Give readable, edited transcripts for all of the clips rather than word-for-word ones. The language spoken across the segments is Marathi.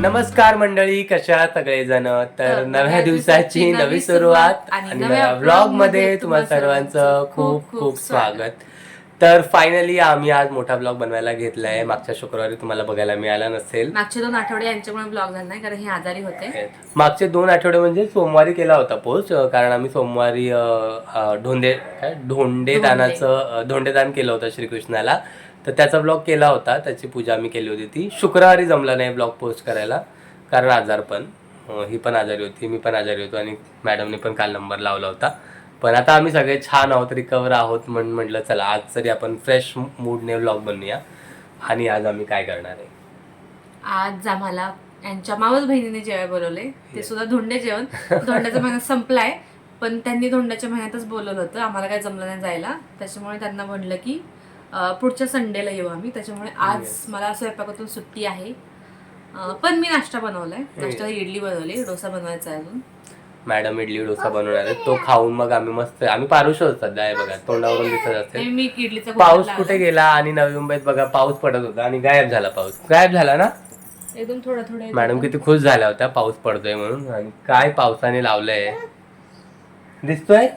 नमस्कार मंडळी, कशा सगळेजण. तर नव्या दिवसाची नवी सुरुवात आणि नव्या व्लॉग मध्ये तुम्हा सर्वांचं खूप खूप स्वागत. तर फायनली आम्ही आज मोठा व्लॉग बनवायला घेतलाय. मागच्या शुक्रवारी तुम्हाला बघायला मिळाला नसेल. मागचे 2 आठवडे यांच्यामुळे व्लॉग झाला नाही कारण हे आजारी होते. मागचे 2 आठवडे म्हणजे सोमवारी केला होता पोस्ट, कारण आम्ही सोमवारी धोंडेदान केलं होतं श्रीकृष्णाला. तर त्याचा ब्लॉग केला होता, त्याची पूजा आम्ही केली होती. ती शुक्रवारी जमला नाही ब्लॉग पोस्ट करायला कारण आजारपण. ही पण आजारी होती, मी पण आजारी होतो आणि मॅडमने पण काल नंबर लावला होता. पण आता आम्ही सगळे छान आहोत, रिकवर आहोत. म्हटलं चला आज तरी आपण फ्रेश मूडने व्लॉग बनवूया. आणि आज आम्ही काय करणार आहे, आज आम्हाला यांच्या मावस बहिणीने जेवायला बोलवले. ते सुद्धा धोंडे जेवण. धोंड्याचा महिना संपलाय पण त्यांनी धोंड्याच्या महिन्यातच बोलवलं होतं. आम्हाला काय जमलं नाही जायला, त्याच्यामुळे त्यांना म्हणलं की पुढच्या संडेला येऊ आम्ही. त्याच्यामुळे आज मला स्वयंपाकातून सुट्टी आहे. पण मी नाश्ता बनवलाय. नाश्ता इडली बनवली, डोसा बनवायचा आहे अजून. मॅडम इडली डोसा बनवणार आहे. तो खाऊन मग आम्ही पारुश सध्या आहे बघा, तोंडावरून दिसत असेल. मी इडलीचा पाऊस कुठे गेला. आणि नवी मुंबईत बघा पाऊस पडत होता आणि गायब झाला. पाऊस गायब झाला ना एकदम थोडा थोडा. मॅडम किती खुश झाल्या होत्या पाऊस पडतोय म्हणून. आणि काय पावसाने लावलंय दिसतोय,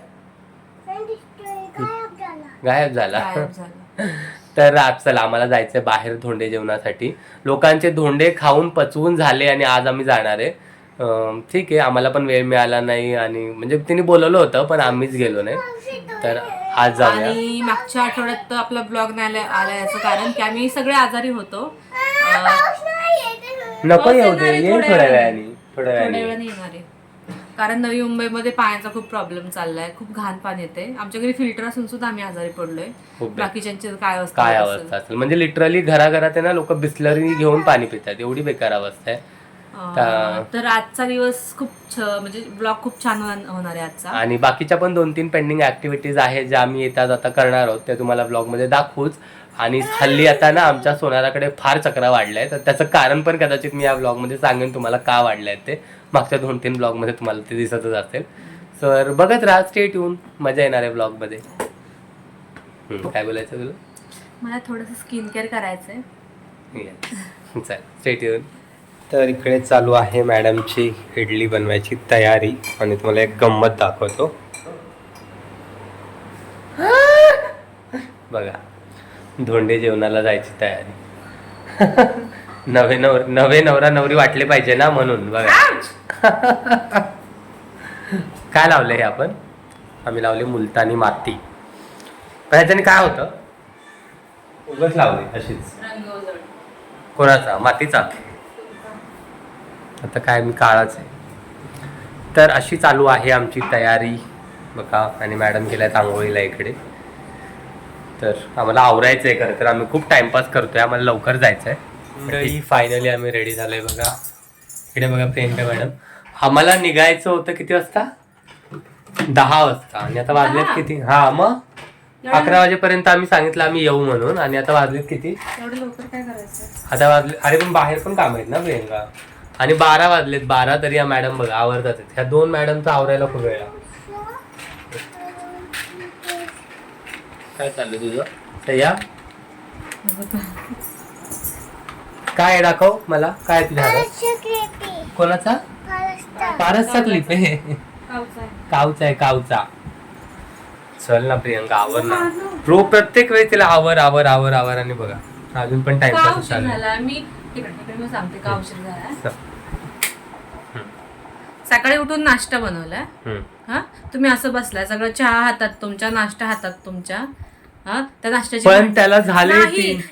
गायब झाला. तर आज चला आम्हाला जायचंय बाहेर धोंडे जेवणासाठी. लोकांचे धोंडे खाऊन पचवून झाले आणि आज आम्ही जाणार आहे. ठीक आहे, आम्हाला पण वेळ मिळाला नाही आणि म्हणजे तिने बोलवलं होतं पण आम्हीच गेलो नाही. तर आज जाऊया. आणि मागच्या आठवड्यात आपला ब्लॉग नाही आला याचं कारण की आम्ही सगळे आजारी होतो. नको येऊ दे, येईल थोड्या वेळाने येणार आहे. कारण नवी मुंबईमध्ये पाण्याचा खूप प्रॉब्लेम चाललाय. खूप घाण पाणी येते. आमच्या घरी फिल्टर असून सुद्धा आम्ही आजारी पडलोय. बाकीच्यांची काय अवस्था असेल म्हणजे लिटरली घराघरात आहे ना, लोक बिस्लरी घेऊन पाणी पितात, एवढी बेकार अवस्था आहे. तर आजचा दिवस खूप म्हणजे ब्लॉग खूप छान होणार आहे आजचा. आणि बाकीच्या पण 2-3 पेंडिंग ऍक्टिव्हिटीज आहेत ज्या आम्ही येता जाता करणार आहोत, त्या तुम्हाला ब्लॉग मध्ये दाखवूच. आणि हल्ली आता ना आमच्या सोनाराकडे फार चक्रा वाढल्या आहेत. तर त्याचं कारण पण कदाचित मी या ब्लॉग मध्ये सांगेन तुम्हाला का वाढल्या आहेत ते. मागच्या 2-3 ब्लॉग मध्ये तुम्हाला ते दिसतच असेल. तर बघत राहा, स्टे ट्यून, मजा येणार आहे ब्लॉग मध्ये. काय बोलायचं तुला? मला थोडंसं स्किन केअर करायचंय. चल स्टे ट्यून. तर इकडे चालू आहे मॅडमची इडली बनवायची तयारी आणि तुम्हाला एक गंमत दाखवतो बघा. धोंडे जेवणाला जायची तयारी. नवे नवरा नवरी वाटले पाहिजे ना, म्हणून बघा. काय लावलंय हे आपण? आम्ही लावले मुलतानी माती. पण ह्याच्याने काय होतं, उगाच लावले अशीच. कोणाचा? मातीचा. आता काय मी काळाच आहे. तर अशी चालू आहे आमची तयारी बघा. आणि मॅडम गेल्यात आंघोळीला इकडे. तर आम्हाला आवरायचं आहे. खरं तर आम्ही खूप टाइमपास करतोय, आम्हाला लवकर जायचं आहे. फायनली आम्ही रेडी झालोय बघा. इकडे बघा प्रियंका मॅडम. आम्हाला निघायचं होतं किती वाजता? 10 वाजता. आणि आता वाजलेत किती? हा मग 11 वाजेपर्यंत आम्ही सांगितलं आम्ही येऊ म्हणून. आणि आता वाजलेत किती? लवकर काय करायचं आता वाजले, अरे पण बाहेर पण काम आहेत ना प्रियंका. आणि 12 वाजलेत. 12 तरी या मॅडम बघा आवरतात. ह्या 2 मॅडमचा आवरायला खूप वेळ. काय चाललंय तुझं सह्या? काय दाखव मला, काय तुझ्या हातात? कोणाचा? पारसचा क्लिप आहे. कावचा आहे, कावचा. चल ना प्रियंका, आवर ना. प्रत्येक वेळी तिला आवर आवर आवर आवर. आणि बघा अजून पण टाइमपास झाला. मी सांगते का उशीर झाला. सकाळी उठून नाश्ता बनवलाय. हा, तुम्ही असं बसलाय, सगळं चहा हातात तुमच्या, नाश्ता हातात तुमच्या. त्या नाश्त्याची पण त्याला झाले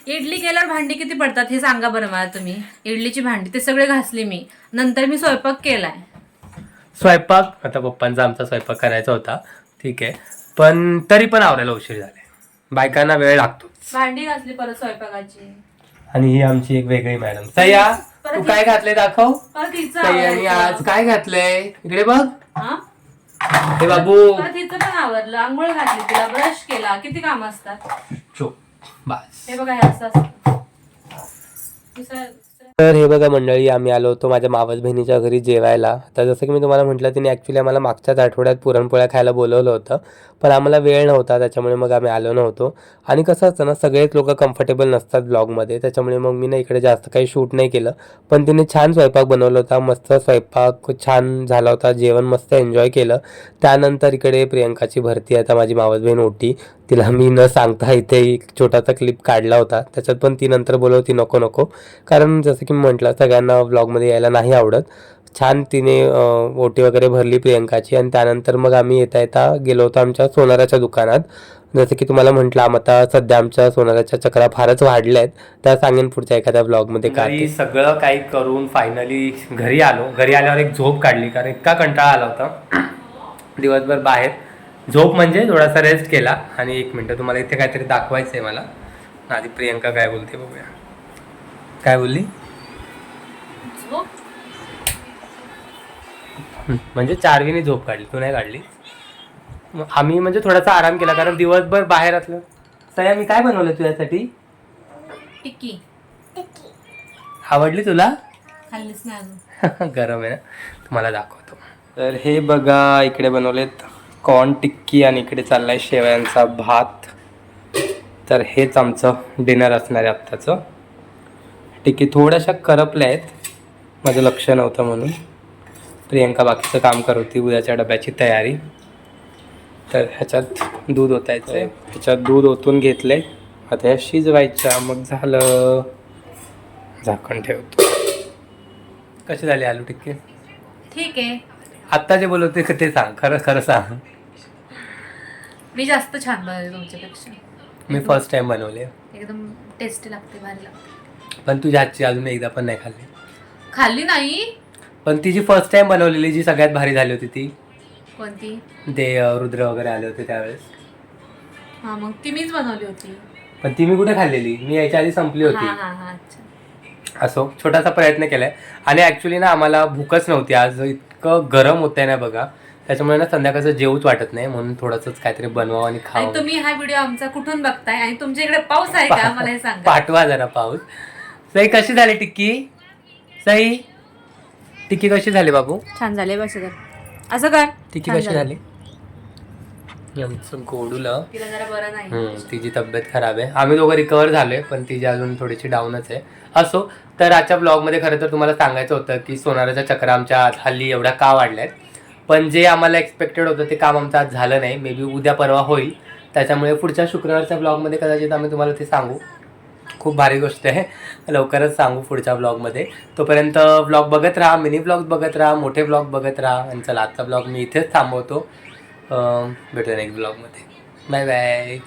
इडली केल्यावर भांडी किती पडतात हे सांगा बरं मला तुम्ही. इडलीची भांडी ते सगळे घासली मी. नंतर मी स्वयंपाक केलाय. स्वयंपाक आता पप्पांचा आमचा स्वयंपाक करायचा होता, ठीक आहे. पण तरी पण आवरायला उशीर झाले. बायकांना वेळ लागतो. भांडी घासली परत स्वयंपाकाची. आणि ही आमची एक वेगळी मॅडम. सह्या तू काय घातलंय दाखव. सह्यानी आज काय घातलंय इकडे बघ. हे बाबू तिचं पण आवरलं. आंघोळ घातली, तिला ब्रश केला. किती काम असतात. चो बस. हे बघा हे असं तर हे बघा मंडळी, आम्ही आलो होतो माझ्या मावस बहिणीच्या घरी जेवायला. तर जसं की मी तुम्हाला म्हटलं, तिने ॲक्च्युली आम्हाला मागच्याच आठवड्यात पुरणपोळ्या खायला बोलवलं होतं, पण आम्हाला वेळ नव्हता, त्याच्यामुळे मग आम्ही आलो नव्हतो. आणि कसं असतं ना, सगळेच लोक कम्फर्टेबल नसतात ब्लॉगमध्ये, त्याच्यामुळे मग मी ना इकडे जास्त काही शूट नाही केलं. पण तिने छान स्वयंपाक बनवला होता, मस्त स्वयंपाक छान झाला होता, जेवण मस्त एन्जॉय केलं. त्यानंतर इकडे प्रियंकाची भरती, आता माझी मावस बहीण ओटी, तिला मी न सांगता इथे एक छोटासा क्लिप काढला होता, त्याच्यात पण ती नंतर बोलवती नको नको, कारण जसं की म्हटलं सगळ्यांना व्लॉगमध्ये यायला नाही आवडत. छान तिने ओटी वगैरे भरली प्रियंकाची. आणि त्यानंतर मग आम्ही येता येता गेलो होतो आमच्या सोनाराच्या दुकानात. जसं की तुम्हाला म्हटलं, आता सध्या आमच्या सोनाराच्या चक्रा फारच वाढल्या आहेत, त्या सांगेन पुढच्या एखाद्या ब्लॉगमध्ये. काही सगळं काही करून फायनली घरी आलो. घरी आल्यावर एक झोप काढली, कारण इतका कंटाळा आला होता दिवसभर बाहेर. झोप म्हणजे थोडासा रेस्ट केला. आणि 1 मिनटं तुम्हाला इथे काहीतरी दाखवायचं आहे मला. आधी प्रियंका काय बोलते बघूया. काय बोलली? म्हणजे चारवीने झोप काढली, तू नाही काढली. आम्ही म्हणजे थोडासा आराम केला, कारण दिवसभर बाहेर असलं. सया, मी काय बनवलं तुझ्यासाठी? टिक्की. आवडली तुला? खाल्लीच नाही अजून. गरम आहे ना, तुम्हाला दाखवतो. तर हे बघा, इकडे बनवलेत कॉर्न टिक्की आणि इकडे चाललाय शेवयांचा भात. तर हेच आमचं डिनर असणार आहे आत्ताचं. टिक्की थोड्याशा करपल्या आहेत, माझं लक्ष नव्हतं म्हणून. प्रियंका बाकीचं काम करत होती, उद्याच्या डब्याची तयारी. तर ह्याच्यात दूध ओतायचं आहे, ह्याच्यात दूध ओतून घेतले, आता ह्या शिजवायच्या, मग झालं. झाकण ठेवतो. कशी झाली आलू टिक्की? ठीक आहे. आत्ता जे बोलवते ते सांग, खरं खरं सांग. मी जास्त छान बनवले तुमच्यापेक्षा. मी फर्स्ट टाइम बनवले. एकदम टेस्टी लागते, भारी लागते. पण तुझ्या हातची अजून एकदा पण नाही खाल्ली. खाल्ली नाही. पण ती जी फर्स्ट टाइम बनवलेली, जी सगळ्यात भारी झाली होती ती कोणती? ते रुद्र वगैरे आले होते त्यावेळेस. हा, मग ती मीच बनवली होती. पण ती मी कुठे खाल्लेली, मी याच्या आधी संपली होती. अच्छा. असो, छोटासा प्रयत्न केलाय. आणि ऍक्च्युली ना आम्हाला भूकच नव्हती आज, इतकं गरम होतंय ना बघा, त्याच्यामुळे ना संध्याकाळचं जेवूच वाटत नाही, म्हणून थोडंसंच काहीतरी बनवावं आणि खावं. तुम्ही हा व्हिडिओ आमचा कुठून बघताय आणि तुमच्या इकडे पाऊस आहे का मला हे सांगा. पाठवा जरा पाऊस. सई, कशी झाली टिक्की? सई, टिक्की कशी झाली बाबू? छान झाले. बस असं कर. टिक्की कशी झाली? आमचं गोडूला तिला जरा बरं नाही, तिची तब्येत खराब आहे. आम्ही दोघं रिकवर झालोय, पण तिची अजून थोडीशी डाऊनच आहे. असो, तर आजच्या ब्लॉगमध्ये खरं तर तुम्हाला सांगायचं होतं की सोनाराच्या चक्रा आमच्या हल्ली एवढ्या का वाढल्यात. पण जे आम्हाला एक्सपेक्टेड होतं ते काम आमचं आज झालं नाही. मे बी उद्या परवा होईल, त्याच्यामुळे पुढच्या शुक्रवारच्या ब्लॉगमध्ये कदाचित आम्ही तुम्हाला ते सांगू. खूप भारी गोष्ट आहे, लवकरच सांगू पुढच्या ब्लॉगमध्ये. तोपर्यंत ब्लॉग बघत राहा, मिनी ब्लॉग बघत राहा, मोठे ब्लॉग बघत राहा. आणि चला, आजचा ब्लॉग मी इथेच थांबवतो. भेटूया नेक्स्ट ब्लॉगमध्ये. Bye bye.